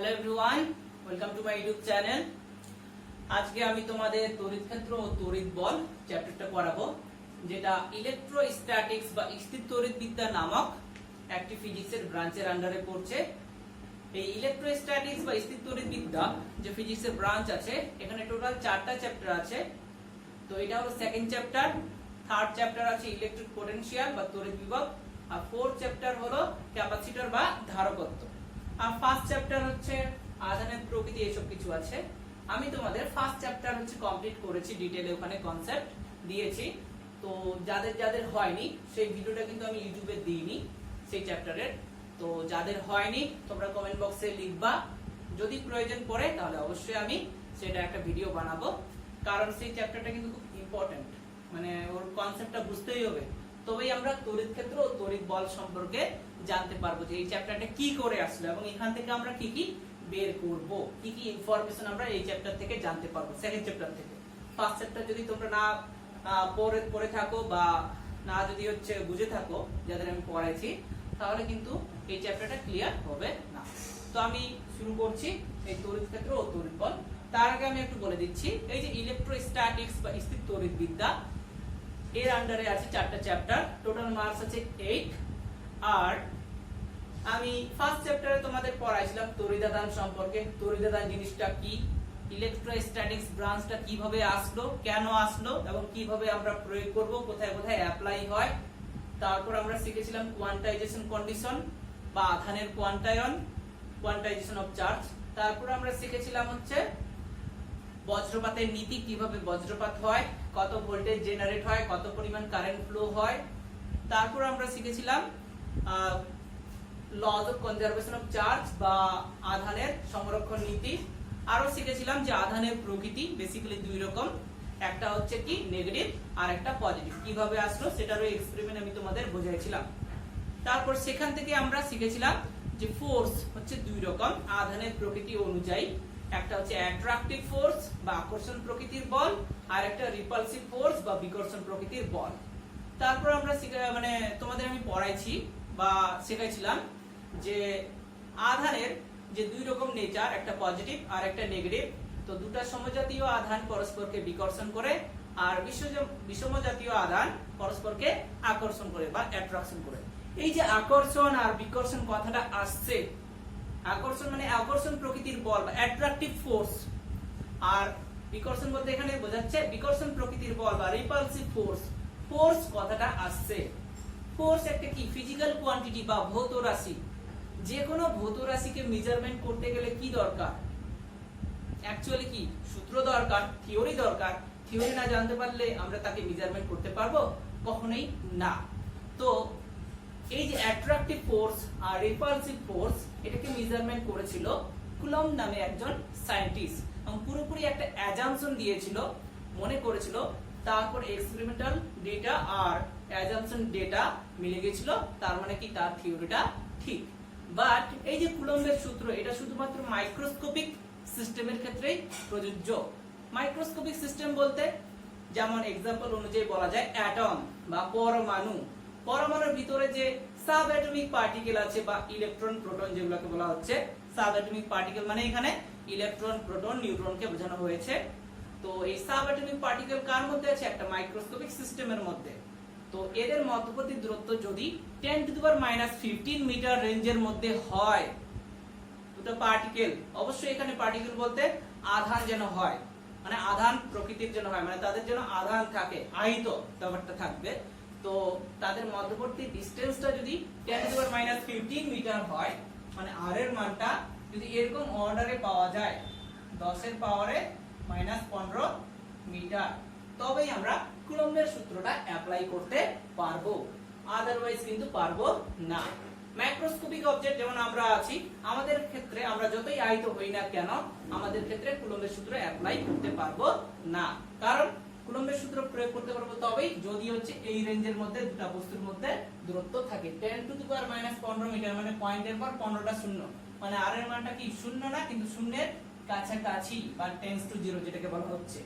Hello everyone, welcome to my YouTube channel. আজকে আমি তোমাদের তড়িৎ ক্ষেত্র ও তড়িৎ বল চ্যাপ্টারটা পড়াবো, যেটা ইলেকট্রোস্ট্যাটিক্স বা স্থির তড়িৎবিদ্যা নামক একটি ফিজিক্সের ব্রাঞ্চের আন্ডারে পড়ছে। এই ইলেকট্রোস্ট্যাটিক্স বা স্থির তড়িৎবিদ্যা যে ফিজিক্সের ব্রাঞ্চ আছে, এখানে টোটাল 4টা চ্যাপ্টার আছে। তো এটা হলো সেকেন্ড চ্যাপ্টার, থার্ড চ্যাপ্টার আছে ইলেকট্রিক পোটেনশিয়াল বা তড়িৎ বিভব, আর ফোর্থ চ্যাপ্টার হলো ক্যাপাসিটর বা ধারকত্ব, আর ফার্স্ট চ্যাপ্টার হচ্ছে আধানের প্রকৃতি, এসব কিছু আছে। আমি তোমাদের ফার্স্ট চ্যাপ্টার হচ্ছে কমপ্লিট করেছি, ডিটেইলে ওখানে কনসেপ্ট দিয়েছি। তো যাদের যাদের হয়নি সেই ভিডিওটা কিন্তু আমি ইউটিউবে দিইনি সেই চ্যাপ্টারের। তো যাদের হয়নি তোমরা কমেন্ট বক্সে লিখবা, যদি প্রয়োজন পড়ে তাহলে অবশ্যই আমি সেটা একটা ভিডিও বানাবো, কারণ সেই চ্যাপ্টারটা কিন্তু খুব ইম্পর্টেন্ট, মানে ওর কনসেপ্টটা বুঝতেই হবে, তবেই আমরা তড়িৎ ক্ষেত্র ও তড়িৎ বল সম্পর্কে জানতে পারবো যে এই চ্যাপ্টারটা কি করে আসলো এবং এখান থেকে আমরা কি কি বের করব, কি কি ইনফরমেশন আমরা এই চ্যাপ্টার থেকে জানতে পারবো সেকেন্ড চ্যাপ্টার থেকে। ফার্স্ট চ্যাপ্টার যদি তোমরা না পড়ে থাকো বা না যদি হচ্ছে বুঝে থাকো যাদের আমি পড়াইছি, তাহলে কিন্তু এই চ্যাপ্টারটা ক্লিয়ার হবে না। তো আমি শুরু করছি এই তড়িৎ ক্ষেত্র ও তড়িৎ বল। তার আগে আমি একটু বলে দিচ্ছি, এই যে ইলেকট্রোস্ট্যাটিক্স বা স্থির তড়িৎবিদ্যা, এর আন্ডারে আছে 4টা চ্যাপ্টার, টোটাল মার্কস আছে 8। আর আমি ফার্স্ট চ্যাপ্টারে তোমাদের পড়াইছিলাম তড়িদাদান সম্পর্কে, তড়িদাদান জিনিসটা কি, ইলেকট্রোস্ট্যাটিক্স ব্রাঞ্চটা কিভাবে আসলো, কেন আসলো এবং কিভাবে আমরা প্রয়োগ করব, কোথায় কোথায় অ্যাপ্লাই হয়। তারপর আমরা শিখেছিলাম কোয়ান্টাইজেশন কন্ডিশন বা আধানের কোয়ান্টায়ন, কোয়ান্টাইজেশন অফ চার্জ। তারপর আমরা শিখেছিলাম হচ্ছে বজ্রপাতের নীতি, কিভাবে বজ্রপাত হয়, কত ভোল্টেজ জেনারেট হয়, কত পরিমাণ কারেন্ট ফ্লো হয়। তারপর আমরা শিখেছিলাম lodge of conservation of charge বা আধানের সংরক্ষণ নীতি। আরো শিখেছিলাম যে আধানের প্রকৃতি বেসিক্যালি দুই রকম, একটা হচ্ছে কি নেগেটিভ আর একটা পজিটিভ, কিভাবে আসলো সেটারও এক্সপেরিমেন্ট আমি তোমাদের বোঝাইছিলাম। তারপর সেখান থেকে আমরা শিখেছিলাম যে ফোর্স হচ্ছে দুই রকম আধানের প্রকৃতি অনুযায়ী, একটা হচ্ছে অ্যাট্রাকটিভ ফোর্স বা আকর্ষণ প্রকৃতির বল, আর একটা রিপালসিভ ফোর্স বা বিকর্ষণ প্রকৃতির বল। তারপর আমরা মানে তোমাদের আমি পড়াইছি বা শেখাইছিলাম যে আধানের যে দুই রকম নেচার, একটা পজিটিভ আর একটা নেগেটিভ। তো দুটা সমজাতীয় আধান পরস্পরকে বিকর্ষণ করে, আর বিষমজাতীয় আধান পরস্পরকে আকর্ষণ করে বা অ্যাট্রাকশন করে। এই যে আকর্ষণ আর বিকর্ষণ কথাটা আসছে, আকর্ষণ মানে আকর্ষণ প্রকৃতির বল বা অ্যাট্রাকটিভ ফোর্স, আর বিকর্ষণ বলতে এখানে বোঝাচ্ছে বিকর্ষণ প্রকৃতির বল বা রিপালসিভ ফোর্স। ফোর্স কথাটা আসছে, ফোর্স একটা কি ফিজিক্যাল কোয়ান্টিটি বা ভৌত রাশি। যে কোনো ভৌত রাশিকে মেজারমেন্ট করতে গেলে কি দরকার, অ্যাকচুয়ালি কি সূত্র দরকার, থিওরি দরকার। থিওরি না জানতে পারলে আমরা তাকে মেজারমেন্ট করতে পারবো? কখনোই না। তো এই যে অ্যাট্রাকটিভ ফোর্স আর রিপালসিভ ফোর্স, এটাকে মেজারমেন্ট করেছিল কুলম্ব নামে একজন সায়েন্টিস্ট, এবং পুরোপুরি একটা অ্যাজাম্পশন দিয়েছিল, মনে করেছিল। তারপর এক্সপেরিমেন্টাল ডেটা আর অ্যাজাম্পশন ডেটা মিলে গেছিল, তার মানে কি তার থিওরিটা ঠিক। বাট এই যে কুলম্বের সূত্র, এটা শুধুমাত্র মাইক্রোস্কোপিক সিস্টেমের ক্ষেত্রেই প্রযোজ্য। মাইক্রোস্কোপিক সিস্টেম বলতে যেমন এক্সাম্পল অনুযায়ী বলা যায় অ্যাটম বা পরমাণু, পরমাণুর ভিতরে যে সাব অ্যাটমিক পার্টিকেল আছে বা ইলেকট্রন প্রোটন যেগুলোকে বলা হচ্ছে সাব অ্যাটমিক পার্টিকেল, মানে এখানে ইলেকট্রন প্রোটন নিউট্রনকে বোঝানো হয়েছে। তো এই সাব অ্যাটমিক পার্টিকেল কার মধ্যে আছে? একটা মাইক্রোস্কোপিক সিস্টেমের মধ্যে। তো এদের মধ্যবর্তী দূরত্ব যদি 10⁻⁻15 মিটার রেঞ্জের মধ্যে হয়, দুটো পার্টিকেল, অবশ্যই এখানে পার্টিকেল বলতে আধান যেন হয়, মানে আধান প্রকৃতির যেন হয়, মানে তাদের যেন আধান থাকে, আহিত ব্যাপারটা থাকবে। তো তাদের মধ্যবর্তী ডিসটেন্সটা যদি 10⁻⁻15 মিটার হয়, মানে আর এর মানটা যদি এরকম অর্ডারে পাওয়া যায় 10⁻⁻15 মিটার, তবেই আমরা কুলম্বের সূত্রটা অ্যাপ্লাই করতে পারবো, আদারওয়াইজ কিন্তু পারবো না। মাইক্রোস্কোপিক অবজেক্ট যেমন আমরা আছি, আমাদের ক্ষেত্রে আমরা যতই আহিত হই না কেন, আমাদের ক্ষেত্রে কুলম্বের সূত্র অ্যাপ্লাই করতে পারবো না, কারণ কুলম্বের সূত্র প্রয়োগ করতে পারবো তবেই যদি হচ্ছে এই রেঞ্জের মধ্যে দুটো বস্তুর মধ্যে দূরত্ব থাকে। 10⁻⁻15 মিটার মানে পয়েন্টের পর 15টা শূন্য, মানে আর এর মানটা কি শূন্য না, কিন্তু শূন্যের কাছাকাছি বা টেন্স টু 0 যেটাকে বলা হচ্ছে।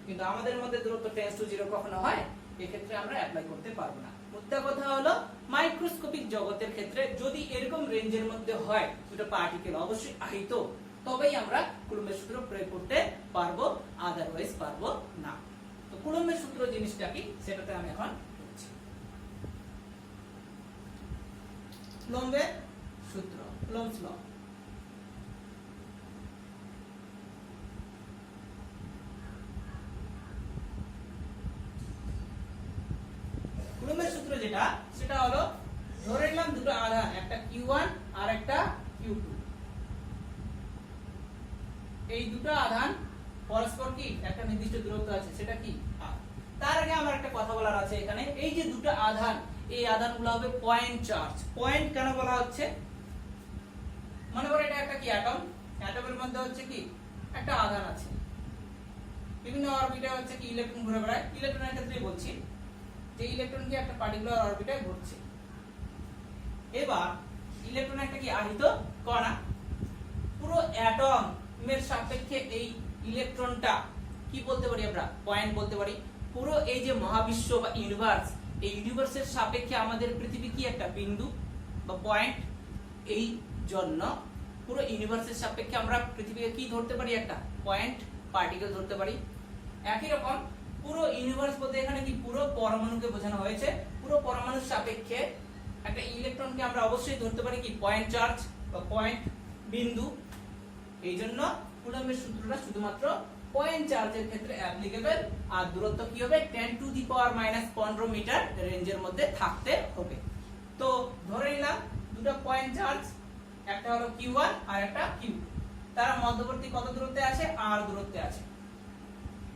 কিন্তু আমাদের মধ্যে দূরত্ব টেন্স টু 0 কখনো হয়, এক্ষেত্রে আমরা অ্যাপ্লাই করতে পারবো না। মুদ্রা কথা হলো মাইক্রোস্কোপিক জগতের ক্ষেত্রে যদি এরকম রেঞ্জের মধ্যে হয় দুটো পার্টিকেল, অবশ্যই আহিত, তবেই আমরা কুলম্বের সূত্র প্রয়োগ করতে পারবো, আদারওয়াইজ পারবো না। তো কুলম্বের সূত্র জিনিসটা কি সেটাতে আমি এখন বলছি। কুলম্বের সূত্র, কুলম্বস ল। কুলম্বের সূত্র যেটা সেটা হলো, ধরে নিলাম দুটো আধান, একটা Q1 আর একটা Q2। এই দুটো আধান পরস্পর কি একটা নির্দিষ্ট দূরত্ব আছে, সেটা কি r। তার আগে আমার একটা কথা বলার আছে এখানে, এই যে দুটো আধান, এই আধানগুলো হবে পয়েন্ট চার্জ। পয়েন্ট কেন বলা হচ্ছে, মনে করো এটা একটা কি অ্যাটম, অ্যাটমের মধ্যে হচ্ছে কি একটা আধান আছে, বিভিন্ন অরবিটে হচ্ছে কি ইলেকট্রন ঘুরে বেড়ায়। ইলেকট্রনের ক্ষেত্রে বলছি যে ইলেকট্রন কি একটা পার্টিকুলার অরবিটে ঘুরছে। এবার ইলেকট্রন একটা কি আহিত কণা, পুরো অ্যাটম এর সাপেক্ষে এই ইলেকট্রনটা কি বলতে পারি আমরা, পয়েন্ট বলতে পারি। পুরো এই যে মহাবিশ্ব বা ইউনিভার্স, এই ইউনিভার্সের সাপেক্ষে আমাদের পৃথিবী কি একটা বিন্দু বা পয়েন্ট। এই জন্য পুরো ইউনিভার্সের সাপেক্ষে আমরা পৃথিবীকে কি ধরতে পারি, একটা পয়েন্ট পার্টিকেল ধরতে পারি। একই রকম পুরো ইউনিভার্স বলতে এখানে কি পুরো পরমাণুকে বোঝানো হয়েছে। পুরো পরমাণুর সাপেক্ষে একটা ইলেকট্রনকে আমরা অবশ্যই ধরতে পারি কি পয়েন্ট চার্জ বা পয়েন্ট বিন্দু। এই জন্য কুলম্বের সূত্রটা শুধুমাত্র পয়েন্ট চার্জের ক্ষেত্রে অ্যাপ্লিকেবল, আর দূরত্ব কি হবে 10 টু দি পাওয়ার -15 মিটার রেঞ্জের মধ্যে থাকতে হবে। তো ধরে নিলাম দুটো পয়েন্ট চার্জ, একটা হলো Q1 আর একটা Q2, তারা মধ্যবর্তী কত দূরত্বে আছে, r দূরত্বে আছে।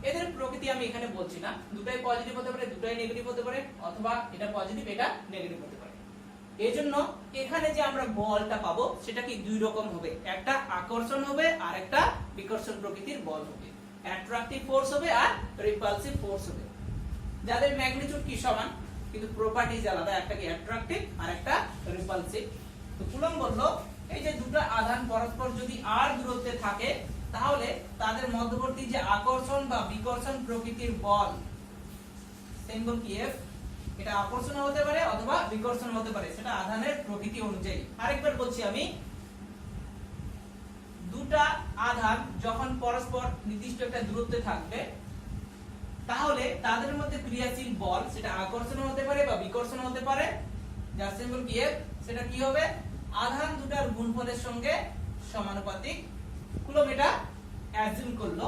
এদের প্রকৃতি আমি এখানে বলছি না, দুটাই পজিটিভ হতে পারে, দুটাই নেগেটিভ হতে পারে, অথবা এটা পজিটিভ এটা নেগেটিভ হতে পারে। এজন্য এখানে যে আমরা বলটা পাবো সেটা কি দুই রকম হবে, একটা আকর্ষণ হবে আর একটা বিকর্ষণ প্রকৃতির বল হবে। অ্যাট্রাকটিভ ফোর্স হবে আর রিপালসিভ ফোর্স হবে, যাদের ম্যাগনিটিউড কি সমান কিন্তু প্রপার্টিজ আলাদা, একটা কি অ্যাট্রাকটিভ আর একটা রিপালসিভ। তো কুলম্ব বললো এই যে দুটো আধান পরস্পর যদি r দূরত্বে থাকে, তাহলে তাদের মধ্যবর্তী যে আকর্ষণ বা বিকর্ষণ প্রকৃতির বল, সিম্বল কি F, এটা আকর্ষণ হতে পারে অথবা বিকর্ষণ হতে পারে, সেটা আধানের প্রকৃতি অনুযায়ী। আরেকবার বলছি আমি, দুটা আধান যখন পরস্পর নির্দিষ্ট একটা দূরত্বে থাকবে, তাহলে তাদের মধ্যে ক্রিয়াশীল বল সেটা আকর্ষণ হতে পারে বা বিকর্ষণ হতে পারে, যার সিম্বল কি F, সেটা কি হবে আধান দুটার গুণফলের সঙ্গে সমানুপাতিক। কুলম্ব এটা অ্যাজিউম করলো,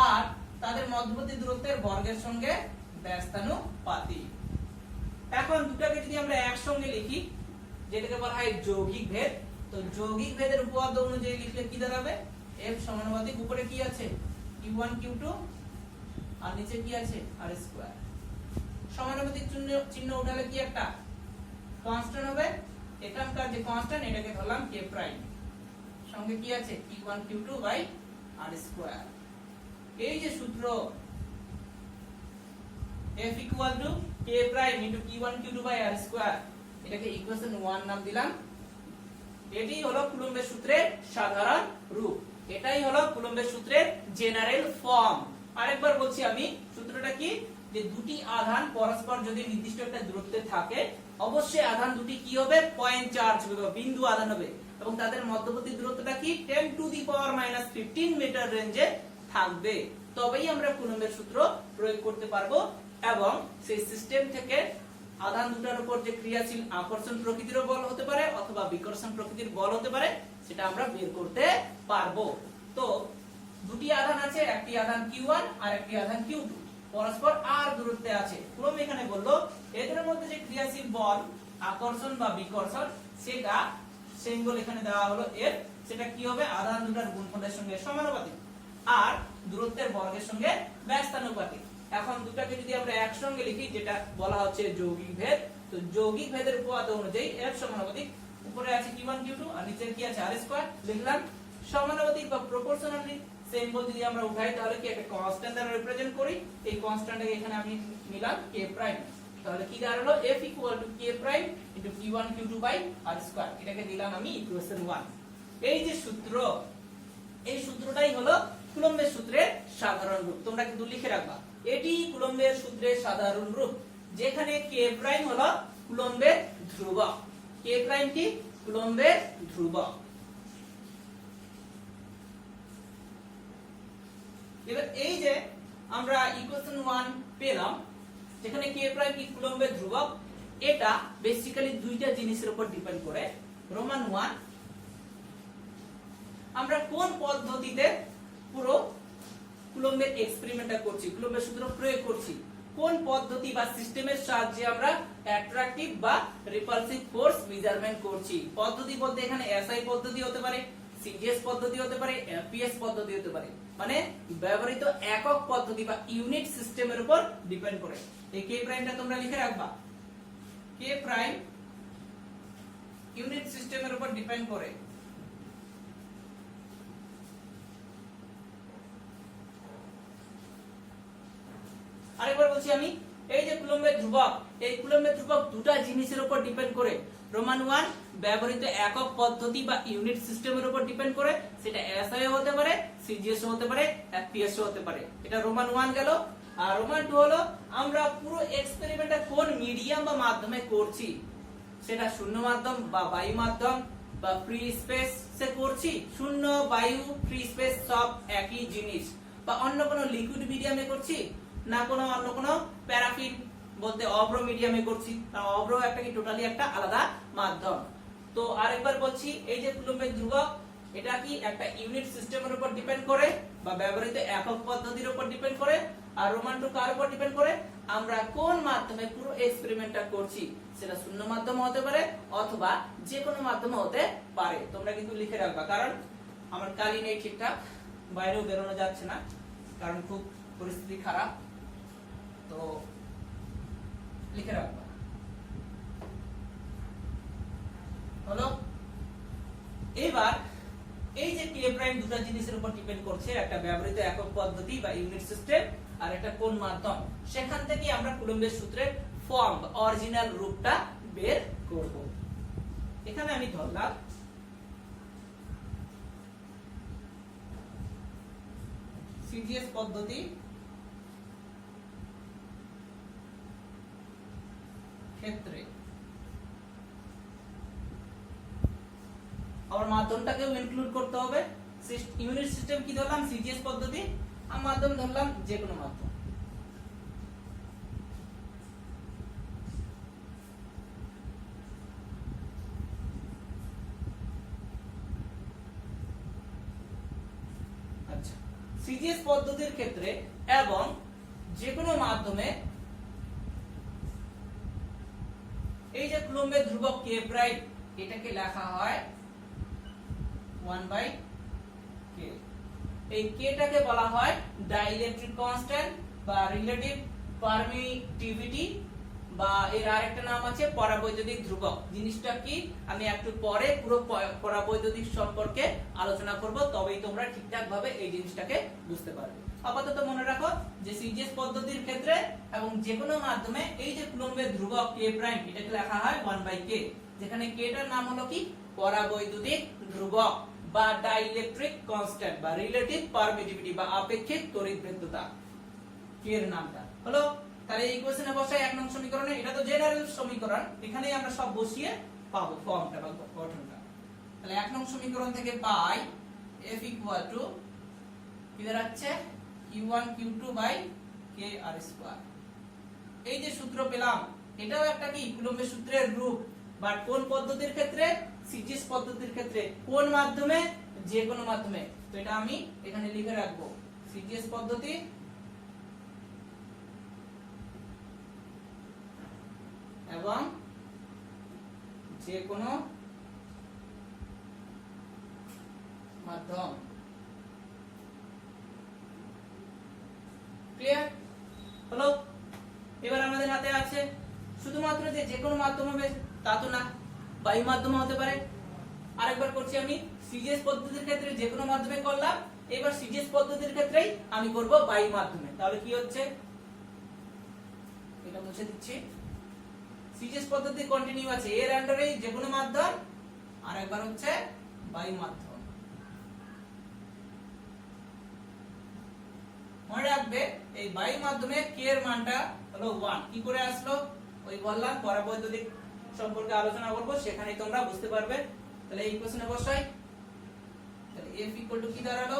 আর তাদের মধ্যবর্তী দূরত্বের বর্গের সঙ্গে ব্যস্তানুপাতিক। এখন দুটাকে যদি আমরা একসঙ্গে লিখি, যেটাকে বলা হয় যৌগিক ভেদ, তো যৌগিক ভেদের উপপাদ্য অনুযায়ী লিখলে কি দাঁড়াবে, F সমানুপাতিক, উপরে কি আছে Q1 Q2 আর নিচে কি আছে r স্কয়ার। সমানুপাতিক চিহ্ন উঠালে কি একটা কনস্ট্যান্ট হবে, এখানকার যে কনস্ট্যান্ট এটাকে ধরলাম K প্রাইম, সঙ্গে কি আছে Q1 Q2 by r square. এই যে সূত্র F equal to K prime into Q1 Q2 by r square, এটাকে ইকুয়েশন 1 নাম দিলাম। এটি হলো কুলম্বের সূত্রের সাধারণ রূপ, এটাই হলো কুলম্বের সূত্রের জেনারেল ফর্ম। আরেকবার বলছি আমি, সূত্রটা কি, যে দুটি আধান পরস্পর যদি নির্দিষ্ট একটা দূরত্বে থাকে, অবশ্যই আধান দুটি কি হবে পয়েন্ট চার্জ হবে, বিন্দু আধান হবে, এবং তাদের মধ্যবর্তী দূরত্বটা কি 10 টু দি পাওয়ার -15 মিটার রেঞ্জে থাকবে, তবেই আমরা কুলম্বের সূত্র প্রয়োগ করতে পারবো। এবং সেই সিস্টেম থেকে আধান দুটার উপর যে ক্রিয়াশীল আকর্ষণ প্রকৃতির বল হতে পারে অথবা বিকর্ষণ প্রকৃতির বল হতে পারে, সেটা আমরা বের করতে পারবো। তো দুটি আধান আছে, একটি আধান Q1 আর একটি আধান Q2, পরস্পর r দূরত্বে আছে। কুলম্ব এখানে বললো এদের মধ্যে যে ক্রিয়াশীল বল আকর্ষণ বা বিকর্ষণ, সেটা সিম্বল এখানে দেওয়া হলো F, সেটা কি হবে আধান দুটার গুণফলের সঙ্গে সমানুপাতিক আর দূরত্বের বর্গের সঙ্গে ব্যস্তানুপাতিক। এখন দুটাকে যদি আমরা একসঙ্গে লিখি, যেটা বলা হচ্ছে যৌগিক ভেদ, তো যৌগিক ভেদের উপপাদ্য অনুযায়ী F সমানুপাতিক, উপরে আছে Q1 Q2 আর নিচে কি আছে r স্কয়ার, লিখলাম। সমানুপাতিক বা প্রপোর্শনালি সিম্বল যদি আমরা উঠাই, তাহলে কি একটা কনস্ট্যান্ট দ্বারা রিপ্রেজেন্ট করি, এই কনস্ট্যান্টটাকে এখানে আমি নিলাম K প্রাইম, তাহলে কি দাঁড়ালো F equal to K prime into Q1 Q2 by r square, এটাকে দিলাম আমি ইকুয়েশন 1। এই যে সূত্র, এই সূত্রটাই হলো কুলম্বের সূত্রের সাধারণ রূপ, তোমরা কিন্তু লিখে রাখবা, এটি কুলম্বের সূত্রের সাধারণ রূপ, যেখানে K প্রাইম হলো কুলম্বের ধ্রুবক। K প্রাইম কি কুলম্বের ধ্রুবক। এবার এই যে আমরা ইকুয়েশন 1 পেলাম, যেখানে কে প্রাইম কি কুলম্বের ধ্রুবক, এটা বেসিক্যালি দুইটা জিনিসের উপর ডিপেন্ড করে। রোমান 1, আমরা কোন পদ্ধতিতে পুরো কুলম্বের এক্সপেরিমেন্টটা করছি, কুলম্বের সূত্র প্রয়োগ করছি, কোন পদ্ধতি বা সিস্টেমের সাহায্যে আমরা অ্যাট্রাকটিভ বা রিপালসিভ ফোর্স মেজারমেন্ট করছি। পদ্ধতি বলতে এখানে এসআই পদ্ধতি হতে পারে, সিজিএস পদ্ধতি হতে পারে, এফপিএস পদ্ধতি হতে পারে, মানে ব্যবহৃত একক পদ্ধতি বা ইউনিট সিস্টেমের উপর ডিপেন্ড করে। এই কে প্রাইমটা তোমরা লিখে রাখবা, কে প্রাইম ইউনিট সিস্টেমের উপর ডিপেন্ড করে। আরেকবার বলছি আমি, এই যে কুলম্বের ধ্রুবক, এই কুলম্বের ধ্রুবক দুটো জিনিসের উপর ডিপেন্ড করে। রোমান 1 ব্যবহৃত একক পদ্ধতি বা ইউনিট সিস্টেমের উপর ডিপেন্ড করে, সেটা এসআই হতে পারে, সিজিএস হতে পারে, এফপিএস হতে পারে। এটা রোমান 1 গেল। আর রোমান 2 হলো আমরা পুরো এক্সপেরিমেন্টটা কোন মিডিয়াম বা মাধ্যমে করছি, সেটা শূন্য মাধ্যম বা বায়ু মাধ্যম বা ফ্রি স্পেস সে করছি। শূন্য, বায়ু, ফ্রি স্পেস সব একই জিনিস। বা অন্য কোনো লিকুইড মিডিয়ামে করছি, না কোনো অন্য কোনো প্যারাফিন বলতে অভ্র মিডিয়ামে করছি, কারণ অভ্র একটা কি টোটালি একটা আলাদা মাধ্যম। তো আরেকবার বলছি, এই যে কুলম্বের ধ্রুবক, এটা কি একটা ইউনিট সিস্টেমের উপর ডিপেন্ড করে বা ব্যবহৃত একক পদ্ধতির উপর ডিপেন্ড করে। আর রোমান 2 কার উপর ডিপেন্ড করে, আমরা কোন মাধ্যমে পুরো এক্সপেরিমেন্টটা করছি, সেটা শূন্য মাধ্যম হতে পারে অথবা যে কোনো মাধ্যমে হতে পারে। তোমরা কিন্তু লিখে রাখবা, কারণ আমার কালি নেই ঠিকঠাক, বাইরেও বেরোনো যাচ্ছে না, কারণ খুব পরিস্থিতি খারাপ। তো লিখে রাখবা হলো। এবার এই যে কে প্রাইম দুটো জিনিসের উপর ডিপেন্ড করছে, একটা ব্যবহৃত একক পদ্ধতি বা ইউনিট সিস্টেম আর একটা কোন মাধ্যম, সেখান থেকে আমরা কুলম্বের সূত্রের ফর্ম বা অরিজিনাল রূপটা বের করব। এখানে আমি ধরলাম সিজিএস পদ্ধতি ক্ষেত্রে আর মাধ্যমটাকেও ইনক্লুড করতে হবে। ইউনিট সিস্টেম কি ধরলাম, সিজিএস পদ্ধতি, আর মাধ্যম ধরলাম যে কোনো মাধ্যম। আচ্ছা, সিজিএস পদ্ধতির ক্ষেত্রে এবং যে কোনো মাধ্যমে এই যে কুলম্বের ধ্রুবক কে প্রাইম, এটাকে লেখা হয় 1/k। এই k টাকে বলা হয় ডাইইলেকট্রিক কনস্ট্যান্ট বা রিলেটিভ পারমিটিভিটি, বা এর আরেকটা নাম আছে পরাবৈদ্যুতিক ধ্রুবক। জিনিসটা কি আমি একটু পরে পুরো পরাবৈদ্যুতিক সম্পর্কে আলোচনা করব, তবেই তোমরা ঠিকঠাক ভাবে এই জিনিসটাকে বুঝতে পারবে। আপাতত মনে রাখো যে সিজিএস পদ্ধতির ক্ষেত্রে এবং যে কোনো মাধ্যমে এই যে কুলম্বের ধ্রুবক k প্রাইম, এটাকে লেখা হয় 1/k, যেখানে k টার নাম হলো কি পরাবৈদ্যুতিক ধ্রুবক বা ডাইইলেকট্রিক কনস্ট্যান্ট বা রিলেটিভ পারমিটিভিটি বা আপেক্ষিক তড়িৎভেদ্যতা, k এর নামটা হলো। তাহলে এই ইকুয়েশনে বসাই 1 নং সমীকরণে, এটা তো জেনারেল সমীকরণ, এখানেই আমরা সব বসিয়ে পাবো ফর্মটা বা গঠনটা। তাহলে 1 নং সমীকরণ থেকে পাই F ইকুয়াল টু কি দাঁড়াচ্ছে Q1 Q2 by K R square. এই যে সূত্র পেলাম, এটাও একটা কি কুলম্বের সূত্রের রূপ, বাট কোন পদ্ধতির ক্ষেত্রে, সিজিএস পদ্ধতির ক্ষেত্রে। কোন মাধ্যমে, যে কোনো মাধ্যমে। তো এটা আমি এখানে লিখে রাখবো, সিজিএস পদ্ধতি এবং যে কোনো মাধ্যম। ক্লিয়ার হলো? এবার আমাদের হাতে আছে শুধুমাত্র যে কোনো মাধ্যম হবে তা তো না, বায়ু মাধ্যম হতে পারে। আরেকবার করছি আমি, সিজিএস পদ্ধতির ক্ষেত্রে যে কোনো মাধ্যমে করলাম, এবার সিজিএস পদ্ধতির ক্ষেত্রেই আমি করব বায়ু মাধ্যমে। তাহলে কি হচ্ছে, এটা মুছে দিচ্ছি। সিজিএস পদ্ধতি কন্টিনিউ আছে, এর আন্ডারে যে কোনো মাধ্যম, আর একবার হচ্ছে বায়ু মাধ্যম। মনে রাখবে এই বায়ু মাধ্যমে k এর মানটা হলো 1। কি করে আসলো, ওই বললাম পরাবৈদ্যুতিক সম্পর্কে আলোচনা করব, সেখানেই তোমরা বুঝতে পারবে। তাহলে এই কোশ্চেনে বসাই, তাহলে F ইকুয়াল টু কি দাঁড়ালো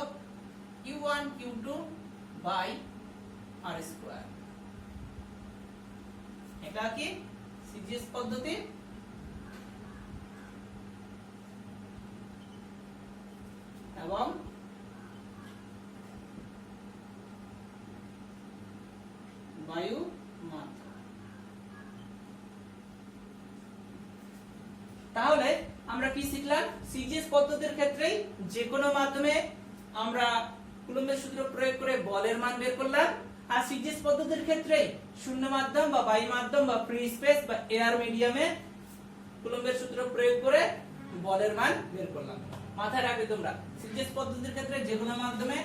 Q1 Q2 by R square. এটা কি সিজিএস পদ্ধতি। এবং বায়ু মাধ্যম। তাহলে আমরা কি শিখলাম? সিজিএস পদ্ধতির ক্ষেত্রে যে কোনো মাধ্যমে আমরা কুলম্বের সূত্র প্রয়োগ করে বলের মান বের করলাম, আর সিজিএস পদ্ধতির ক্ষেত্রে শূন্য মাধ্যম বা বায়ু মাধ্যম বা ফ্রি স্পেস বা এয়ার মিডিয়ামে কুলম্বের সূত্র প্রয়োগ করে বলের মান বের করলাম। মাথায় রাখবে তোমরা, সিজিএস পদ্ধতির ক্ষেত্রে যে কোনো মাধ্যমে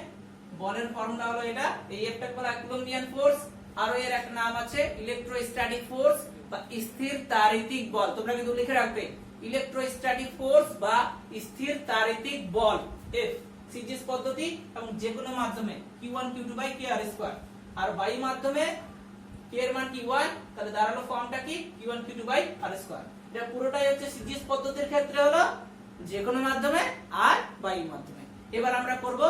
বলের ফর্মুলা হলো এটা। এই একটা বলা কুলম্বিয়ান ফোর্স, আর এর একটা নাম আছে ইলেকট্রোস্ট্যাটিক ফোর্স বা স্থির তাড়িতিক বল। তোমরা কিন্তু লিখে রাখবে ইলেকট্রোস্ট্যাটিক ফোর্স বা স্থির তাড়িতিক বল এফ সিজিএস পদ্ধতি। এবং যে কোনো মাধ্যমে q1 q2 by k r square, আর বায়ু মাধ্যমে k এর মান q1, তাহলে দাঁড়ালো ফর্মটা কি q1 q2 by r square. এটা পুরোটাই হচ্ছে সিজিএস পদ্ধতির ক্ষেত্রে হলো যে কোনো মাধ্যমে আর বায়ু মাধ্যমে। এবার আমরা করব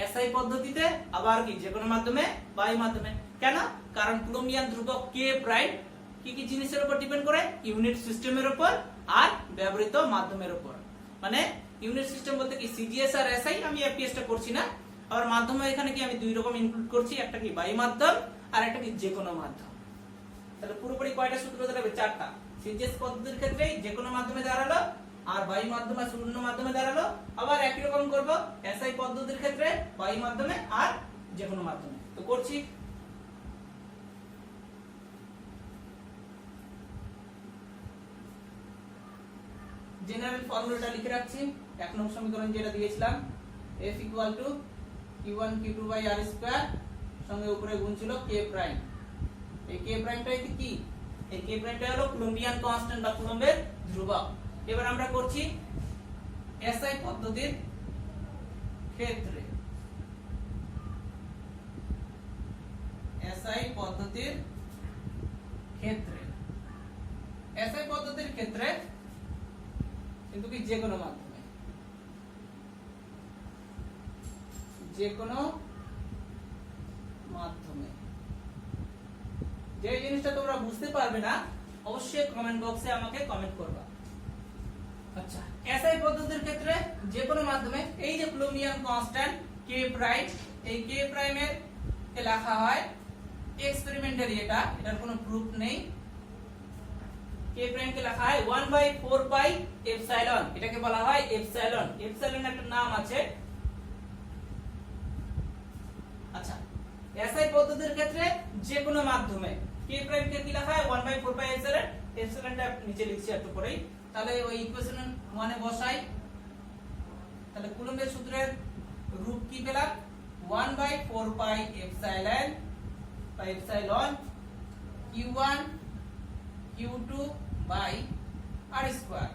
এসআই পদ্ধতিতে, আবার কি যে কোনো মাধ্যমে বায়ু মাধ্যমে। কেন? কারণ কুলম্বিয়ান ধ্রুবক k প্রাইম কি কি জিনিসের উপর ডিপেন্ড করে? ইউনিট সিস্টেমের উপর আর ব্যবহৃত মাধ্যমের উপর। মানে ইউনিট সিস্টেম বলতে কি সিজিএস আর এসআই, আমি এপিএস টা করছি না। আর মাধ্যমে এখানে কি আমি দুই রকম ইনক্লুড করছি, একটা কি বায়ু মাধ্যম আর একটা কি যে কোনো মাধ্যম। তাহলে পুরোপুরি কয়টা সূত্র দাঁড়াবে? চারটা। সিজিএস পদ্ধতির ক্ষেত্রে যে কোনো মাধ্যমে দাঁড়ালো, আর বায়ু মাধ্যমে শূন্য মাধ্যমে দাঁড়ালো। আবার একই রকম করব এসআই পদ্ধতির ক্ষেত্রে বায়ু মাধ্যমে আর যে কোনো মাধ্যমে। তো করছি। জেনারেল ফর্মুলাটা লিখে রাখছি। 1 নং সমীকরণ যেটা দিয়েছিলাম, F = q1 q2 by r square, সঙ্গে উপরে গুণ ছিল k প্রাইম। এই k প্রাইমটা কি? এই k প্রাইমটা হলো কুলম্বিয়ান কনস্ট্যান্ট বা কুলম্বের ধ্রুবক। এবার আমরা করছি এসআই পদ্ধতির ক্ষেত্রে। এসআই পদ্ধতির ক্ষেত্রে, এসআই পদ্ধতির ক্ষেত্রে কিন্তু কি যে কোনো মাধ্যমে, যে কোনো মাধ্যমে। যে জিনিসটা তোমরা বুঝতে পারবে না অবশ্যই কমেন্ট বক্সে আমাকে কমেন্ট করবা। আচ্ছা, এসআই পদ্ধতির ক্ষেত্রে যে কোনো মাধ্যমে এই যে কুলম্বিয়ান কনস্ট্যান্ট k প্রাইম, এই k প্রাইমের কে লেখা হয় এক্সপেরিমেন্টালি, এটার কোনো প্রুফ নেই। k প্রাইম কে লেখা হয় 1/4 পাই এপসাইলন, এটাকে বলা হয় এপসাইলন। এপসাইলন একটা নাম আছে। আচ্ছা, এসআই পদ্ধতির ক্ষেত্রে যে কোনো মাধ্যমে k প্রাইম কে কি লেখা হয় 1/4 পাই এপসাইলন। এপসাইলনটা নিচে লিখছি একটু পরেই। তাহলে ওই ইকুয়েশন 1 এ বসাই। তাহলে কুলম্বের সূত্রের রূপ কি পেলাম? 1/4 পাই এপসাইলন বা epsilon q1 q2 by r square.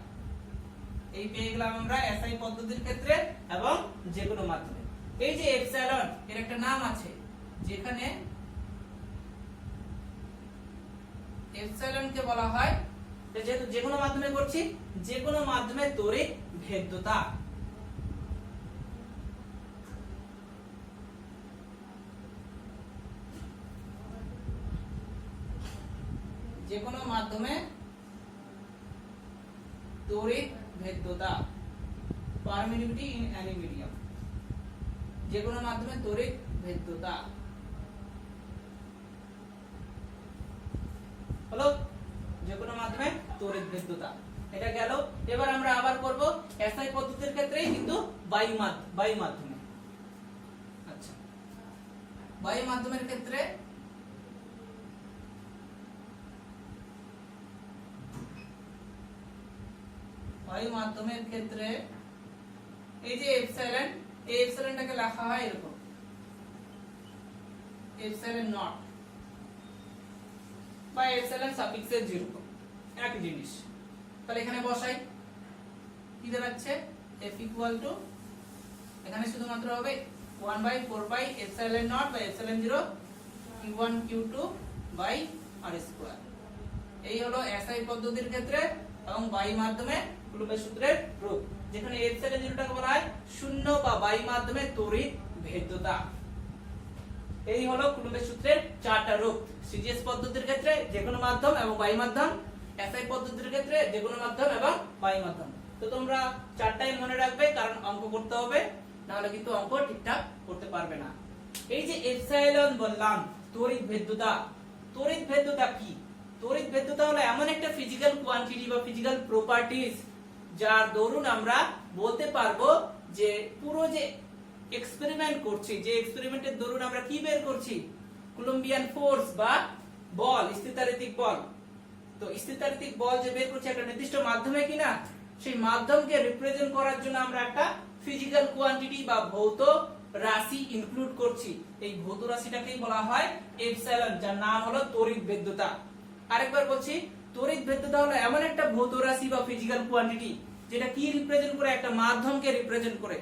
এই পেয়ে গেলাম আমরা এসআই পদ্ধতির ক্ষেত্রে এবং যে কোনো মাধ্যমে। এই যে এপসাইলন এর একটা নাম আছে, যেখানে এপসাইলন কে বলা হয়, যেহেতু যে কোনো মাধ্যমে করছি, যে কোনো মাধ্যমে তড়িৎ ভেদ্যতা। যে কোনো মাধ্যমে তড়িৎ ভেদ্যতা, পারমিটিভিটি ইন এনি মিডিয়াম। যে কোনো মাধ্যমে তড়িৎ ভেদ্যতা হলো যে কোনো মাধ্যমে তড়িৎ ভেদ্যতা। এটা গেল। এবার আমরা আবার করব এসআই পদ্ধতির ক্ষেত্রে কিন্তু বায়ু মাধ্যমে। আচ্ছা, বায়ু মাধ্যমের ক্ষেত্রে বায়ু মাধ্যমের ক্ষেত্রে এই যে এপসাইলন, এই এপসাইলনটাকে লেখা হয় এরকম এপসাইলন নট বা এপসাইলন সাফিক্সের 0, একই জিনিস। তাহলে এখানে বসাই, কি দাঁড়াচ্ছে? F = এখানে শুধুমাত্র হবে 1/4 পাই এপসাইলন নট বা epsilon 0 q1 q2 by r square. এই হলো এসআই পদ্ধতির ক্ষেত্রে এবং বায়ু মাধ্যমে কুলম্বের সূত্রের রূপ, যেখানে এপসাইলন 0 টাকে বলা হয় শূন্য বা বায়ু মাধ্যমে তড়িৎ ভেদ্যতা। এই হলো কুলম্বের সূত্রের চারটা রূপ। সিজিএস পদ্ধতির ক্ষেত্রে যে কোনো মাধ্যম এবং বায়ু মাধ্যম, এসআই পদ্ধতির ক্ষেত্রে যে কোনো মাধ্যম এবং বায়ু মাধ্যম। তো তোমরা চারটাই মনে রাখবে, কারণ অঙ্ক করতে হবে, না হলে কিন্তু অঙ্ক ঠিকঠাক করতে পারবে না। এই যে এপসাইলন বললাম, তড়িৎ ভেদ্যতা। তড়িৎ ভেদ্যতা কি? তড়িৎ ভেদ্যতা হলো এমন একটা ফিজিক্যাল কোয়ান্টিটি বা ফিজিক্যাল প্রপার্টিজ যার দরুন আমরা বলতে পারবো যে পুরো যে এক্সপেরিমেন্ট করছি, যে এক্সপেরিমেন্টের দরুন আমরা কি বের করছি, কুলম্বিয়ান ফোর্স বা বল, স্থিতারিতিক বল। তো স্থিতারিতিক বল যে বের করছি একটা নির্দিষ্ট মাধ্যমে কিনা, সেই মাধ্যমকে রিপ্রেজেন্ট করার জন্য আমরা একটা ফিজিক্যাল কোয়ান্টিটি বা ভৌত রাশি ইনক্লুড করছি। এই ভৌত রাশিটাকেই বলা হয় এপসাইলন, যার নাম হলো তড়িৎ ভেদ্যতা। আরেকবার বলছি, তড়িৎ ভেদ্যতা হলো এমন একটা ভৌত রাশি বা ফিজিক্যাল কোয়ান্টিটি যেটা কি রিপ্রেজেন্ট করে, একটা মাধ্যমকে রিপ্রেজেন্ট করে,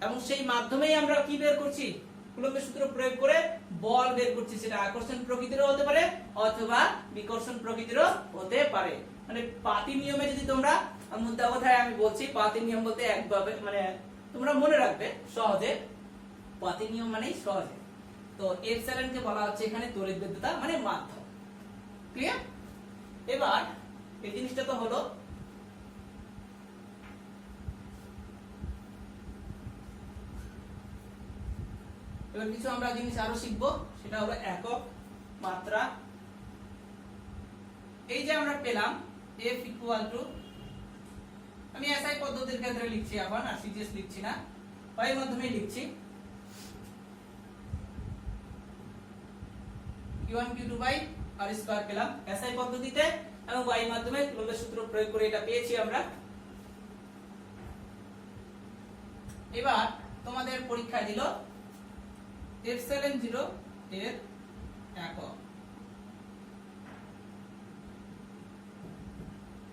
এবং সেই মাধ্যমেই আমরা কি বের করছি, কুলম্বের সূত্র প্রয়োগ করে বল বের করছি। সেটা আকর্ষণ প্রকৃতিরও হতে পারে অথবা বিকর্ষণ প্রকৃতিরও হতে পারে। মানে পাতি নিয়মে যদি তোমরা, মুদ্রা কথায় আমি বলছি, পাতি নিয়ম বলতে একভাবে মানে তোমরা মনে রাখবে সহজে, পাতি নিয়ম মানেই সহজে। তো এপসাইলন কে বলা হচ্ছে এখানে তড়িৎ ভেদ্যতা মানে মাধ্যম। ক্লিয়ার? এবার এই জিনিসটা তো হলো। এবার কিছু আমরা জিনিস আরো শিখবো, সেটা হলো একক, মাত্রা। এই যে আমরা পেলাম F ইকুয়াল টু, আমি এসআই পদ্ধতির ক্ষেত্রে লিখছি এখন, আর সিজিএস লিখছি না, বায়ু মাধ্যমে লিখছি। Q1 Q2 by r square পেলাম এসআই পদ্ধতিতে, এবং বায়ু মাধ্যমে কুলম্বের সূত্র প্রয়োগ করে এটা পেয়েছি আমরা। এবার তোমাদের পরীক্ষায় দিল এপসাইলন 0 এর একক।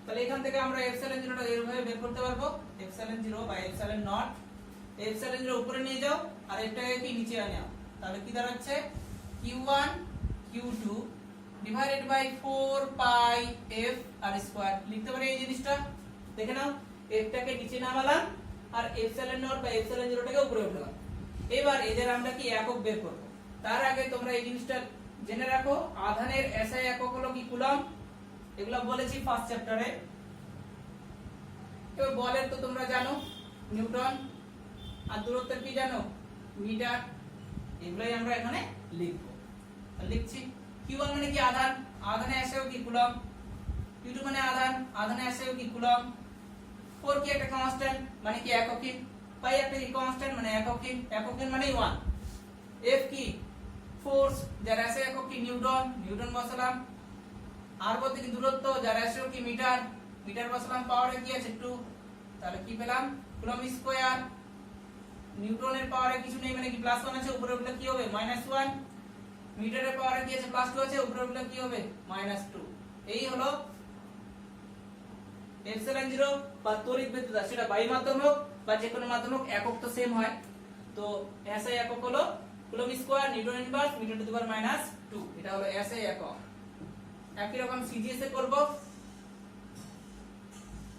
তাহলে এখান থেকে আমরা এপসাইলন 0 টা এভাবে বের করতে পারবো, এপসাইলন 0 বাই এপসাইলন নট। এপসাইলন 0 উপরে নিয়ে যাও আর এটাকে কি নিচে আনো, তাহলে কি দাঁড়াচ্ছে, Q1 Q2 divided by 4 pi f r square. লিখতে পারি এই জিনিসটা, দেখে নাও, এটাকে নিচে নামালাম আর এপসাইলন নট বা এপসাইলন 0 টাকে উপরে উঠালাম। এবার এদের আমরা কি একক বের করব। তার আগে তোমরা এই জিনিসটা জেনে রাখো, আধানের এসআই একক হলো কি, কুলম্ব। এগুলো বলেছি ফার্স্ট চ্যাপ্টারে। এবার বলের তো তোমরা জানো নিউটন, আর দূরত্বের কি জানো, মিটার। এগুলাই আমরা এখানে লিখব। লিখছি Q1 মানে কি আধান, আধানে এসেও কি কুলম্ব। Q2 মানে আধান, আধানে এসেও কি কুলম্ব। 4 কি একটা কনস্ট্যান্ট মানে কি এককই, পাই একটা কি কনস্ট্যান্ট মানে এককই, এককই মানে 1। F কি ফোর্স, যার এসে একক কি নিউটন, নিউটন বসালাম। আর বলতে কি দূরত্ব, যার এসেও কি মিটার, মিটার বসালাম। পাওয়ারে কি আছে 2, তাহলে কি পেলাম, কুলম্ব স্কয়ার। নিউটনের পাওয়ারে কিছু নেই মানে কি +1 আছে, উপরে উঠলে কি হবে -1। মিটারের পাওয়ারে কি আছে +2 আছে, উপরে উঠলে কি হবে -2। এই হলো এপসাইলন 0 বা তড়িৎ ভেদ্যতা। সেটা বায়ু মাধ্যম হোক বা যে কোনো মাধ্যম হোক, একক তো সেম হয়। তো এসআই একক হলো coulomb square, newton inverse, metre to the power -2। এটা হলো এসআই একক। একই রকম সিজিএস এ করব,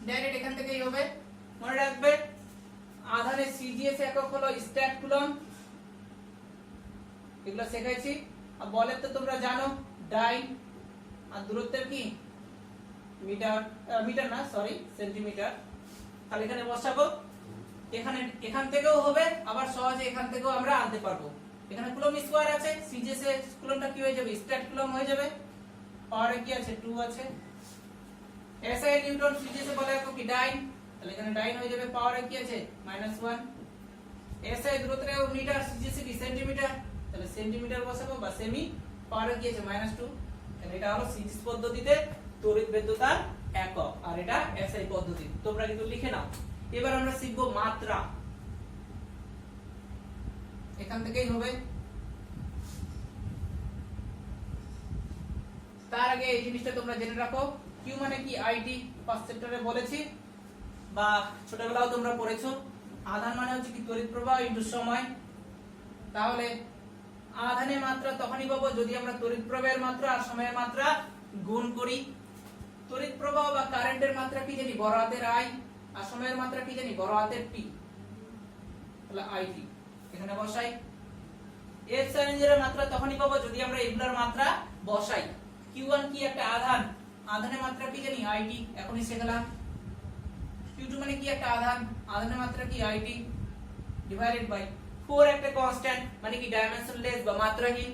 ডাইরেক্ট এখান থেকেই হবে। মনে রাখবে আধানের সিজিএস একক হলো স্ট্যাক কুলম্ব, এগুলো শেখাইছি। আর বলের তো তোমরা জানো ডাইন, আর দূরত্বের কি মিটার, মিটার না সরি সেন্টিমিটার। তাহলে এখানে বসাবো, এখান থেকেও হবে, আবার সহজে এখান থেকেও আমরা আনতে পারবো। এখানে কুলম্ব স্কয়ার আছে, সিজিএস এ কুলম্বটা কি হয়ে যাবে, স্ট্যাক কুলম্ব হয়ে যাবে। পাওয়ারে কি আছে 2 আছে। এসআই নিউটন, সিজিএস এ বলে কি ডাইন, তাহলে এখানে ডাইন হয়ে যাবে। পাওয়ারে কি আছে -1। এসআই দূরত্বের মিটার, সিজিএস কি সেন্টিমিটার, তাহলে সেন্টিমিটার বসাবো বা সেমি। পাওয়ারে কি আছে -2। তাহলে এটা হলো সিজিএস পদ্ধতিতে তড়িৎ ভেদ্যতার একক, আর এটা এসআই পদ্ধতি। তোমরা কিন্তু লিখে নাও। এবার আমরা শিখব মাত্রা, এখান থেকেই হবে। তার আগে এই জিনিসটা তোমরা জেনে রাখো, কিউ মানে কি আইটি, ফার্স্ট চ্যাপ্টারে বলেছি বা ছোটবেলাও তোমরা পড়েছো। আধান মানে হচ্ছে কি তড়িৎ প্রবাহ ইনটু সময়। তাহলে আধানের মাত্রা তখনই পাবো যদি আমরা তড়িৎ প্রবাহের মাত্রা আর সময়ের মাত্রা গুণ করি। তড়িৎ প্রবাহ বা কারেন্টের মাত্রা কি জানি, বড় হাতের আই, আর সময়ের মাত্রা কি জানি, বড় হাতের টি। তাহলে আইটি এখানে বসাই। এপসাইলন জিরো এর মাত্রা তখনই পাবো যদি আমরা এগুলোর মাত্রা বসাই। q1 কি একটা আধান, আধানের মাত্রা কি জানি it, এখনই শিখলাম। q2 মানে কি একটা আধান, আধানের মাত্রা কি it ডিভাইডেড বাই 4 একটা কনস্ট্যান্ট মানে কি ডাইমেনশনলেস বা মাত্রাহীন,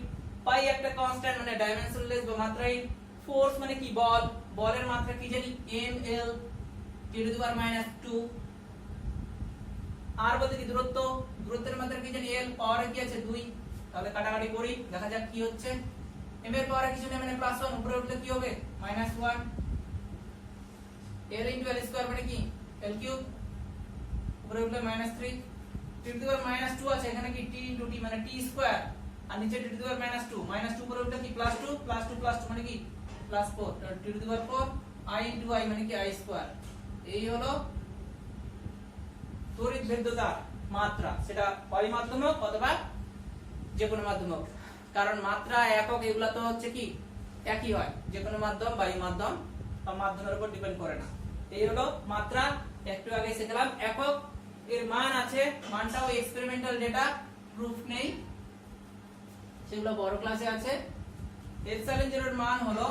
পাই একটা কনস্ট্যান্ট মানে ডাইমেনশনলেস বা মাত্রাহীন, ফোর্স মানে কি বল, বলের মাত্রা কি জানি ml 10⁻², আর বলতে কি দূরত্ব, দূরত্বের মাত্রা কি জানি l, পাওয়ারে কি আছে 2, তাহলে কাটাকাটি করি দেখা যাক কি হচ্ছে। m এর পাওয়ারে কিছু নেই মানে +1, উপরে উঠলে কি হবে -1, l * l স্কয়ার মানে কি l কিউব, উপরে উঠলে -3, t⁻² আছে এখানে কি t * t মানে t স্কয়ার, আর নিচে t⁻², -2 উপরে উঠলে কি +2 মানে কি +4, t⁴ i * i মানে কি i স্কয়ার। এই হলো তড়িৎ ভেদ্যতার মাত্রা, সেটা পরিমাধ্যমক অথবা যে কোনো মাধ্যমক, কারণ মাত্রা একক এগুলা তো হচ্ছে কি একই হয়, যে কোনো মাধ্যম বায়ু মাধ্যম বা মাধ্যমের উপর ডিপেন্ড করে না। এই হলো মাত্রা, একটু আগে শিখলাম একক এর মান আছে, মানটাও এক্সপেরিমেন্টাল ডেটা, প্রুফ নেই, সেগুলো বড় ক্লাসে আছে। এপসাইলন জিরো এর মান হলো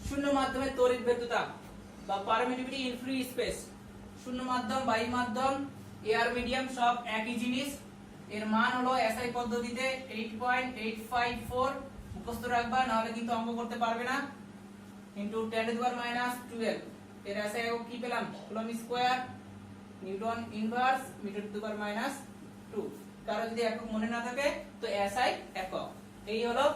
শূন্য মাধ্যমে তড়িৎ ভেদ্যতা বা পারমিটিভিটি ইন ফ্রি স্পেস, শূন্য মাধ্যম বায়ু মাধ্যম এয়ার মিডিয়াম সব একই জিনিস। এর মান হলো এসআই পদ্ধতিতে 8.854, মুখস্থ রাখবা না হলে কিন্তু অঙ্ক করতে পারবে না, ইনটু 10⁻²। এর এসআই একক কি পেলাম coulomb square, newton inverse m²। কারো যদি একক মনে না থাকে তো এসআই একক। এই হলো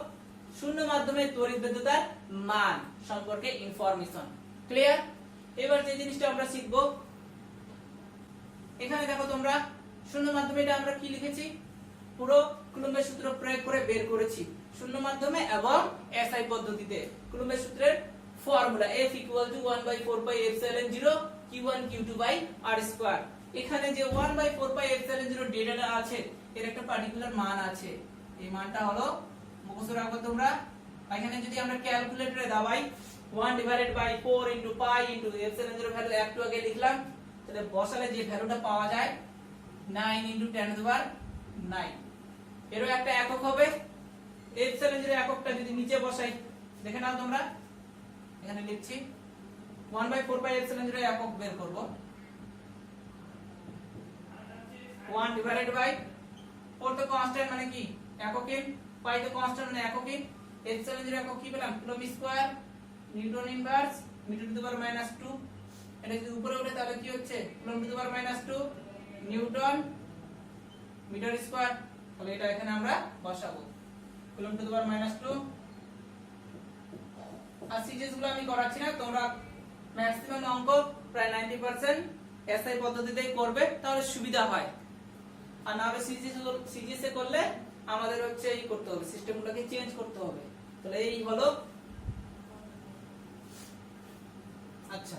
শূন্য মাধ্যমে তড়িৎ ভেদ্যতার মান সম্পর্কে ইনফরমেশন। ক্লিয়ার? এবার যে জিনিসটা আমরা শিখব, এখানে দেখো তোমরা শূন্য মাধ্যমে এটা আমরা কি লিখেছি, পুরো কুলম্বের সূত্র প্রয়োগ করে বের করেছি শূন্য মাধ্যমে এবং এসআই পদ্ধতিতে। কুলম্বের সূত্রের ফর্মুলা F = 1/4πε0 q1 q2/r²। এখানে যে 1/4πε0 ডেটাটা আছে এর একটা পার্টিকুলার মান আছে, এই মানটা হলো মুখস্থ রাখো তোমরা। এখানে যদি আমরা ক্যালকুলেটরে দাবাই 1/4 * π * ε0 ভ্যালু একটু আগে লিখলাম, তাহলে বসালে যে ভ্যালুটা পাওয়া যায় 9 * 10⁹। এরও একটা একক হবে, ε0 এককটা যদি নিচে বসাই দেখে নাও তোমরা, এখানে লিখছি 1/4πε0 একক বের করব, 1/4 তো কনস্ট্যান্ট মানে কি এককে, পাই তো কনস্ট্যান্ট মানে এককে, ε0 একক কি পেলাম coulomb square, newton inverse m²। এটা যদি উপরে ওঠে তাহলে কি হচ্ছে coulomb m², Newton metre square. তাহলে এটা এখানে আমরা বসাবো কুলম্ব m²। আর সিরিজ গুলো আমি করাচ্ছি না, তোমরা ম্যাক্সিমাম অঙ্ক প্রায় 90% এসআই পদ্ধতিতেই করবে, তাহলে সুবিধা হয়। আর না হলে সিরিজে করলে আমাদের হচ্ছে এই করতে হবে, সিস্টেমগুলোকে চেঞ্জ করতে হবে। তাহলে এই হলো। আচ্ছা,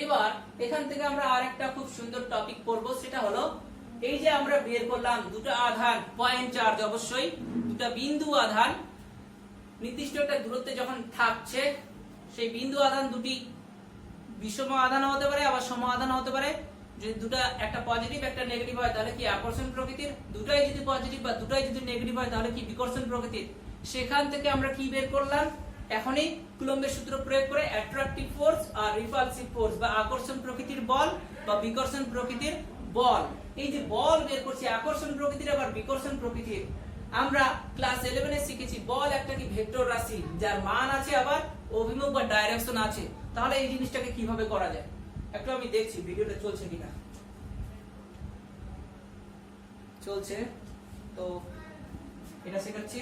এবার এখান থেকে আমরা আরেকটা খুব সুন্দর টপিক পড়ব, সেটা হলো এই যে আমরা বের করলাম দুটো আধান পয়েন্ট চার্জ, অবশ্যই দুটো বিন্দু আধান নির্দিষ্ট একটা দূরত্বে যখন থাকছে, সেই বিন্দু আধান দুটি বিষম আধান হতে পারে আবার সম আধান হতে পারে। যদি দুটো একটা পজিটিভ একটা নেগেটিভ হয় তাহলে কি আকর্ষণ প্রকৃতির, দুটাই যদি পজিটিভ বা দুটাই যদি নেগেটিভ হয় তাহলে কি বিকর্ষণ প্রকৃতির। সেখান থেকে আমরা কি বের করলাম, এখনই কুলম্বের সূত্র প্রয়োগ করে অ্যাট্রাকটিভ ফোর্স আর রিপালসিভ ফোর্স বা আকর্ষণ প্রকৃতির বল বা বিকর্ষণ প্রকৃতির বল। এই যে বল বের করছি আকর্ষণ প্রকৃতির আবার বিকর্ষণ প্রকৃতির, আমরা ক্লাস 11 এ শিখেছি বল একটা কি ভেক্টর রাশি যার মান আছে আবার অভিমুখ বা ডাইরেকশন আছে। তাহলে এই জিনিসটাকে কিভাবে করা যায় একটু আমি দেখছি ভিডিওটা চলছে কিনা। চলছে তো এটা শেখাচ্ছি,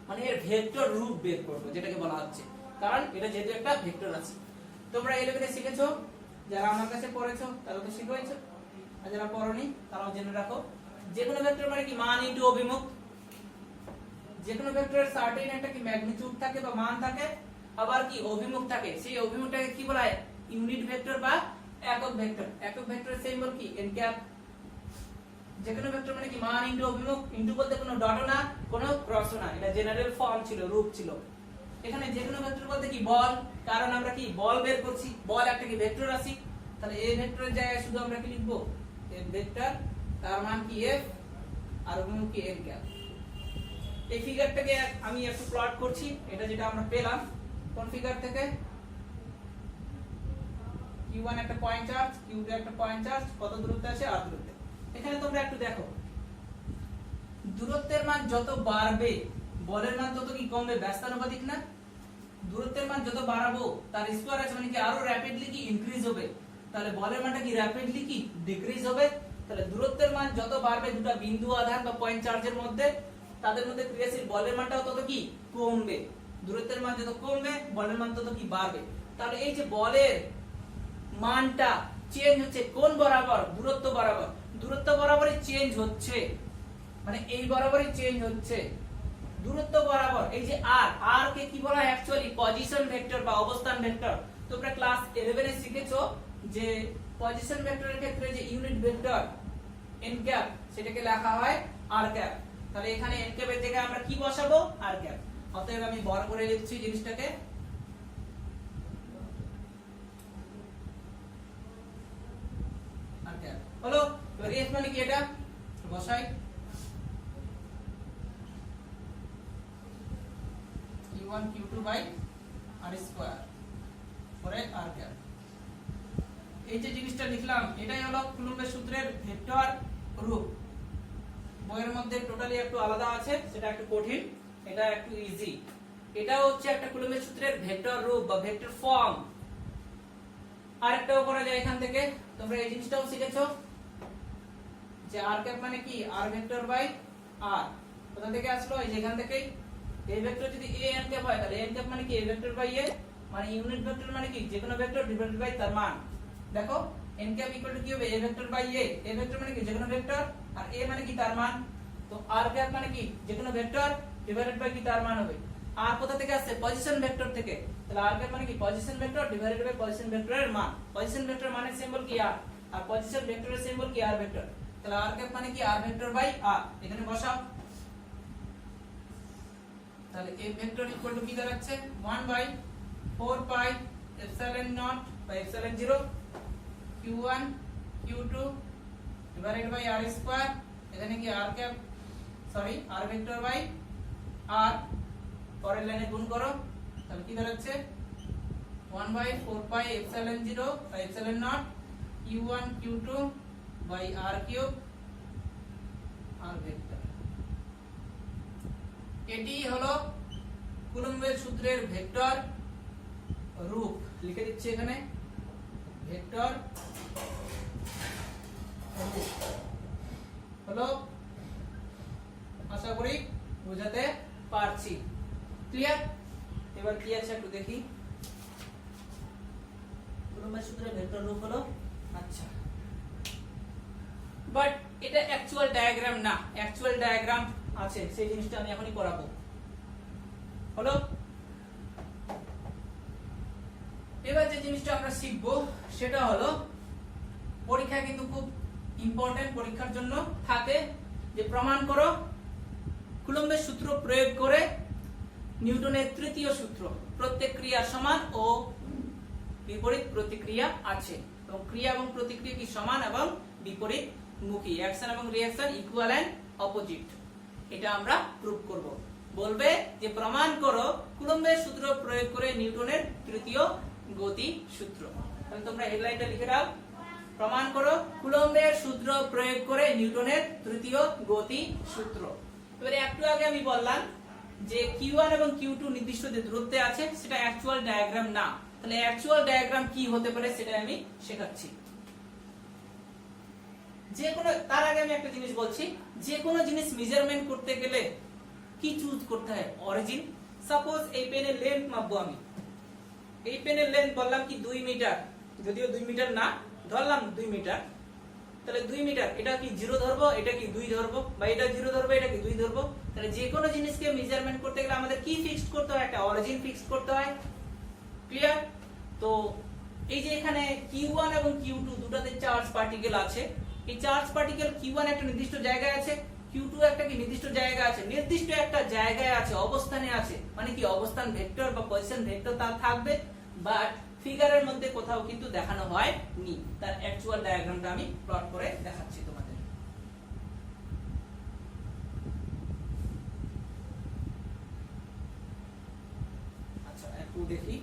মানে এর ভেক্টর রূপ বের করব যেটাকে বলা হচ্ছে, কারণ এটা যেহেতু একটা ভেক্টর রাশি। তোমরা 11 এ শিখেছো, যারা আমার কাছে পড়েছো তারা তো শিখেছো, আর যারা পড়োনি তারাও জেনে রাখো। যে কোনো ভেক্টর মানে কি মান ইনটু অভিমুখ। যে কোনো ভেক্টরের সার্টেন একটা কি ম্যাগনিটিউড থাকে বা মান থাকে, আবার কি অভিমুখ থাকে। সেই অভিমুখটাকে কি বলা হয় ইউনিট ভেক্টর বা একক ভেক্টর। একক ভেক্টরের সিম্বল কি n ক্যাপ। যে কোনো ভেক্টর মানে কি মান ইনটু অভিমুখ, ইনটু বলতে কোনো ডটও না কোনো ক্রসও না, এটা জেনারেল ফর্ম ছিল, রূপ ছিল। এখানে যে কোনো ভেক্টর বলতে কি বল, কারণ আমরা কি বল বের করছি, বল একটা কি ভেক্টর রাশি। তাহলে এই ভেক্টরের জায়গায় শুধু আমরা কি লিখবো এ ভেক্টর তার মান কি f আর অভিমুখী n ক্যাপ। এই ফিগারটাকে আমি একটু প্লট করছি, এটা যেটা আমরা পেলাম কোন ফিগার থেকে, q1 একটা পয়েন্ট চার্জ, q2 একটা পয়েন্ট চার্জ, কত দূরত্বে আছে r দূরত্বে। এখানে তোমরা একটু দেখো, দূরত্বের মান যত বাড়বে বলের মান তত কি কমবে, ব্যস্তানুপাতিক না? দূরত্বের মান যত বাড়াবো তার স্কয়ার আছে মানে কি আরো র‍্যাপিডলি কি ইনক্রিজ হবে, তাহলে বলের মানটা কি র‍্যাপিডলি কি ডিক্রিজ হবে। তাহলে দূরত্বের মান যত বাড়বে দুটো বিন্দু আধান বা পয়েন্ট চার্জের মধ্যে, তাদের মধ্যে ক্রিয়াশীল বলের মানটাও তত কি কমবে। দূরত্বের মান যত কমবে বলের মান তত কি বাড়বে। তাহলে এই যে বলের মানটা চেঞ্জ হচ্ছে কোন বরাবর, দূরত্ব বরাবর, দূরত্ব বরাবরই চেঞ্জ হচ্ছে, মানে এই বরাবরই চেঞ্জ হচ্ছে দূরত্ব বরাবর। এই যে r কে কি বলা হয় অ্যাকচুয়ালি পজিশন ভেক্টর বা অবস্থান ভেক্টর। তোমরা ক্লাস 11 এ শিখেছো যে পজিশন ভেক্টরের ক্ষেত্রে যে ইউনিট ভেক্টর n ক্যাপ সেটাকে লেখা হয় r ক্যাপ। তাহলে এখানে n ক্যাপের জায়গায় আমরা কি বসাবো, r ক্যাপ। অতএব আমি বড় করে লিখছি জিনিসটাকে, r ক্যাপ হলো। এবার s মানে কি এটা বসাই, q1 q2 by r square পরে r ক্যাপ। এই যে জিনিসটা লিখলাম এটাই হলো কুলম্বের সূত্রের ভেক্টর রূপ। বইয়ের মধ্যে টোটালি একটু আলাদা আছে, সেটা একটু কঠিন, এটা একটু ইজি। এটা হচ্ছে একটা কুলম্বের সূত্রের ভেক্টর রূপ বা ভেক্টর ফর্ম। আরেকটাও করা যায় এখান থেকে, তোমরা এই জিনিসটাও শিখেছো যে r ক্যাপ মানে কি r ভেক্টর বাই r। কোথা থেকে আসলো, এই যে এখান থেকেই। এই ভেক্টর যদি a n ক্যাপ হয় তাহলে n ক্যাপ মানে কি a ভেক্টর বাই a, মানে ইউনিট ভেক্টর মানে কি যে কোনো ভেক্টর ডিভাইডেড বাই তার মান। দেখো n ক্যাপ ইকুয়াল টু কি হবে a vector by a vector মানে কি যে কোনো ভেক্টর আর a মানে কি তার মান। তো r ক্যাপ মানে কি যে কোনো ভেক্টর ডিভাইডেড বাই কি তার মান হবে। r কোথা থেকে আসছে, পজিশন ভেক্টর থেকে, তাহলে r ক্যাপ মানে কি position vector divided by position ভেক্টরের মান। পজিশন ভেক্টর মানের সিম্বল কি r, আর পজিশন ভেক্টরের সিম্বল কি r ভেক্টর। তাহলে r ক্যাপ মানে কি r ভেক্টর বাই r, এখানে বসাও। তাহলে a ভেক্টর ইকুয়াল টু কি দাঁড়াচ্ছে 1 by 4 pi epsilon not by epsilon 0 q1 q2 divided by r square. এখানে কি r cap sorry r vector by r, পরের লাইনে গুণ করো, তাহলে কি দাঁড়াচ্ছে 1 by 4 pi epsilon 0 by epsilon not q1 q2 by r cube r vector. এটি হলো কুলম্বের সূত্রের ভেক্টর রূপ। লিখে দিচ্ছি এখানে ভেক্টর রূপ হলো, আশা করি বোঝাতে পারছি। ক্লিয়ার? এবার কি আছে একটু দেখি। কুলম্বের সূত্রের ভেক্টর রূপ হলো, আচ্ছা, বাট এটা অ্যাকচুয়াল ডায়াগ্রাম না, অ্যাকচুয়াল ডায়াগ্রাম আছে, সেই জিনিসটা আমি এখনই করাবো। হলো, এবার যে জিনিসটা আমরা শিখবো সেটা হলো, পরীক্ষায় কিন্তু খুব ইম্পর্টেন্ট, পরীক্ষার জন্য থাকে যে প্রমাণ করো কুলম্বের সূত্র প্রয়োগ করে নিউটনের তৃতীয় সূত্র, প্রত্যেক ক্রিয়া সমান ও বিপরীত প্রতিক্রিয়া আছে, এবং ক্রিয়া এবং প্রতিক্রিয়া কি সমান এবং বিপরীত মুখী, অ্যাকশন এবং রিঅ্যাকশন ইকুয়াল এন্ড অপোজিট। এটা আমরা প্রুফ করব। বলবে যে প্রমাণ করো কুলম্বের সূত্র প্রয়োগ করে নিউটনের তৃতীয় গতি সূত্র। তাহলে তোমরা হেডলাইনটা লিখে দাও, প্রমাণ করো কুলম্বের সূত্র প্রয়োগ করে নিউটনের তৃতীয় গতি সূত্র। এবারে একটু আগে আমি বললাম যে q1 এবং q2 নির্দিষ্ট যে দূরত্বে আছে সেটা অ্যাকচুয়াল ডায়াগ্রাম না। তাহলে অ্যাকচুয়াল ডায়াগ্রাম কি হতে পারে সেটা আমি শেখাচ্ছি। যে কোনো, তার আগে আমি একটা জিনিস বলছি, যে কোনো জিনিস মেজারমেন্ট করতে গেলে কি চুজ করতে হয়, অরিজিন। সাপোজ এই পেনের লেন্থ মাপবো আমি, এই পেনের লেন্থ বললাম কি 2 মিটার, যদিও 2 মিটার না, ধরলাম 2 মিটার। তাহলে 2 মিটার, এটা কি 0 ধরবো, এটা কি 2 ধরবো, বা এটা 0 ধরবো, এটা কি 2 ধরবো। তাহলে যে কোনো জিনিসকে মেজারমেন্ট করতে গেলে আমাদের কি ফিক্সড করতে হয়, একটা অরিজিন ফিক্সড করতে হয়। ক্লিয়ার? তো এই যে এখানে q1 এবং q2 দুটাতে চার্জ পার্টিকেল আছে, এই চার্জ পার্টিকেল q1 একটা নির্দিষ্ট জায়গায় আছে, q2 একটা কি নির্দিষ্ট জায়গায় আছে, নির্দিষ্ট একটা জায়গায় আছে, অবস্থানে আছে, মানে কি অবস্থান ভেক্টর বা পজিশন ভেক্টর তার থাকবে, বাট ফিগারের মধ্যে কোথাও কিন্তু দেখানো হয়নি। তার অ্যাকচুয়াল ডায়াগ্রামটা আমি প্লট করে দেখাচ্ছি তোমাদের। একটু দেখি